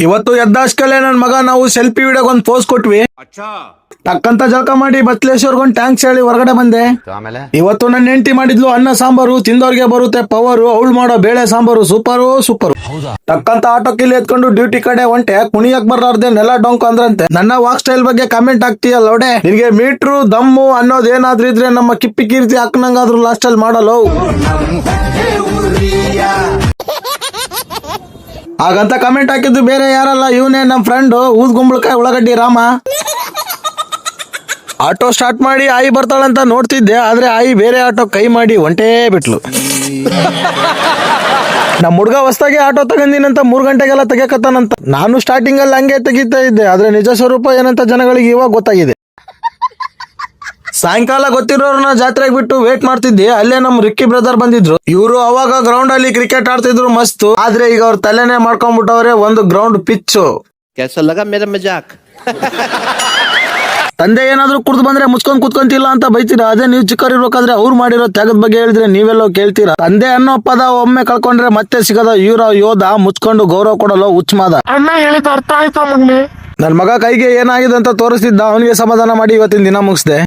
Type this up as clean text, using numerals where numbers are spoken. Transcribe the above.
ಇವತ್ತು ಎದ್ದಾಸ್ಕಲೆ ನನ್ ಮಗ ನಾವು ಸೆಲ್ಫಿ ವಿಡಿಯೋಗೆ ಒಂದು ಪೋಸ್ ಕೊಟ್ವಿ. ಟಕ್ಕಂತ ಜಳಕ ಮಾಡಿ ಬತ್ಲೇಶ್ವರ್ಗೊಂದು ಟ್ಯಾಂಕ್ಸ್ ಹೇಳಿ ಹೊರಗಡೆ ಬಂದೆ. ಇವತ್ತು ನನ್ನ ಹೆಂಡತಿ ಮಾಡಿದ್ಲು ಅನ್ನ ಸಾಂಬಾರು, ತಿಂದವ್ರಿಗೆ ಬರುತ್ತೆ ಪವರು. ಅವಳು ಮಾಡೋ ಬೇಳೆ ಸಾಂಬಾರು ಸೂಪರು. ಟಕ್ಕಂತ ಆಟೋ ಕಿಲ್ಲಿ ಎತ್ಕೊಂಡು ಡ್ಯೂಟಿ ಕಡೆ ಹೊಂಟೆ. ಕುಣಿಯಕ್ ಬರ್ಲಾರ್ದೆ ನೆಲ ಡೊಂಕು ಅಂದ್ರಂತೆ. ನನ್ನ ವಾಕ್ ಸ್ಟೈಲ್ ಬಗ್ಗೆ ಕಮೆಂಟ್ ಆಗ್ತೀಯ ಲೋಡೆ. ನಿನ್ಗೆ ಮೀಟ್ರು ದಮ್ಮು ಅನ್ನೋದು ಏನಾದ್ರೂ ಇದ್ರೆ ನಮ್ಮ ಕಿಪ್ಪಿ ಕೀರ್ತಿ ಹಾಕ್ನಂಗಾದ್ರು ಲಾಸ್ಟ್ ಅಲ್ಲಿ ಮಾಡಲ್ಲ. ಹಾಗಂತ ಕಮೆಂಟ್ ಹಾಕಿದ್ದು ಬೇರೆ ಯಾರಲ್ಲ, ಇವನೇ ನಮ್ ಫ್ರೆಂಡ್ ಊದ್ಗುಂಬಳಕಾಯಿ ಉಳ್ಳಾಗಡ್ಡಿ ರಾಮ. ಆಟೋ ಸ್ಟಾರ್ಟ್ ಮಾಡಿ ಆಯಿ ಬರ್ತಾಳಂತ ನೋಡ್ತಿದ್ದೆ, ಆದ್ರೆ ಆಯಿ ಬೇರೆ ಆಟೋ ಕೈ ಮಾಡಿ ಹೊಂಟೇ ಬಿಟ್ಲು. ನಮ್ ಹುಡ್ಗ ಹೊಸ್ದಾಗಿ ಆಟೋ ತಗೊಂಡಿನಂತ 3 ಗಂಟೆಗೆಲ್ಲ ತೆಗಿಯಕತ್ತಾನಂತ. ನಾನು ಸ್ಟಾರ್ಟಿಂಗ್ ಅಲ್ಲಿ ಹಂಗೆ ತೆಗಿತಾ ಇದ್ದೆ, ಆದ್ರೆ ನಿಜ ಸ್ವರೂಪ ಏನಂತ ಜನಗಳಿಗೆ ಇವಾಗ ಗೊತ್ತಾಗಿದೆ. ಸಾಯಂಕಾಲ ಗೊತ್ತಿರೋರ್ನ ಜಾತ್ರೆಗೆ ಬಿಟ್ಟು ವೇಟ್ ಮಾಡ್ತಿದ್ದೆ. ಅಲ್ಲೇ ನಮ್ ರಿಕ್ಕಿ ಬ್ರದರ್ ಬಂದಿದ್ರು. ಇವರು ಅವಾಗ ಗ್ರೌಂಡ್ ಅಲ್ಲಿ ಕ್ರಿಕೆಟ್ ಆಡ್ತಿದ್ರು ಮಸ್ತ್. ಆದ್ರೆ ಈಗ ಅವ್ರ ತಲೆನೇ ಮಾಡ್ಕೊಂಡ್ಬಿಟ್ಟವ್ರೆ ಒಂದು ಗ್ರೌಂಡ್ ಪಿಚ್ಚು. ತಂದೆ ಏನಾದ್ರು ಕುಡ್ದು ಬಂದ್ರೆ ಮುಚ್ಕೊಂಡ್ ಕುತ್ಕೊಂತಿಲ್ಲ ಅಂತ ಬೈತೀರಾ. ಅದೇ ನೀವು ಚಿಕ್ಕವರಿರ್ಬೇಕಾದ್ರೆ ಅವ್ರು ಮಾಡಿರೋ ತ್ಯಾಗದ ಬಗ್ಗೆ ಹೇಳಿದ್ರೆ ನೀವೆಲ್ಲೋ ಕೇಳ್ತೀರಾ. ತಂದೆ ಅನ್ನೋ ಪದ ಒಮ್ಮೆ ಕಳ್ಕೊಂಡ್ರೆ ಮತ್ತೆ ಸಿಗದ ಇವರ ಯೋಧ ಮುಚ್ಕೊಂಡು ಗೌರವ ಕೊಡಲು ಹುಚ್ಚಮಾದ. ಅಣ್ಣ ಹೇಳಿದ ಅರ್ಥ ಆಯ್ತಾ ಮಗ್ನೆ? ನನ್ ಮಗ ಕೈಗೆ ಏನಾಗಿದೆ ಅಂತ ತೋರಿಸ್ತಿದ್ದ, ಅವನಿಗೆ ಸಮಾಧಾನ ಮಾಡಿ ಇವತ್ತಿನ ದಿನ ಮುಗಿಸ್ದೆ.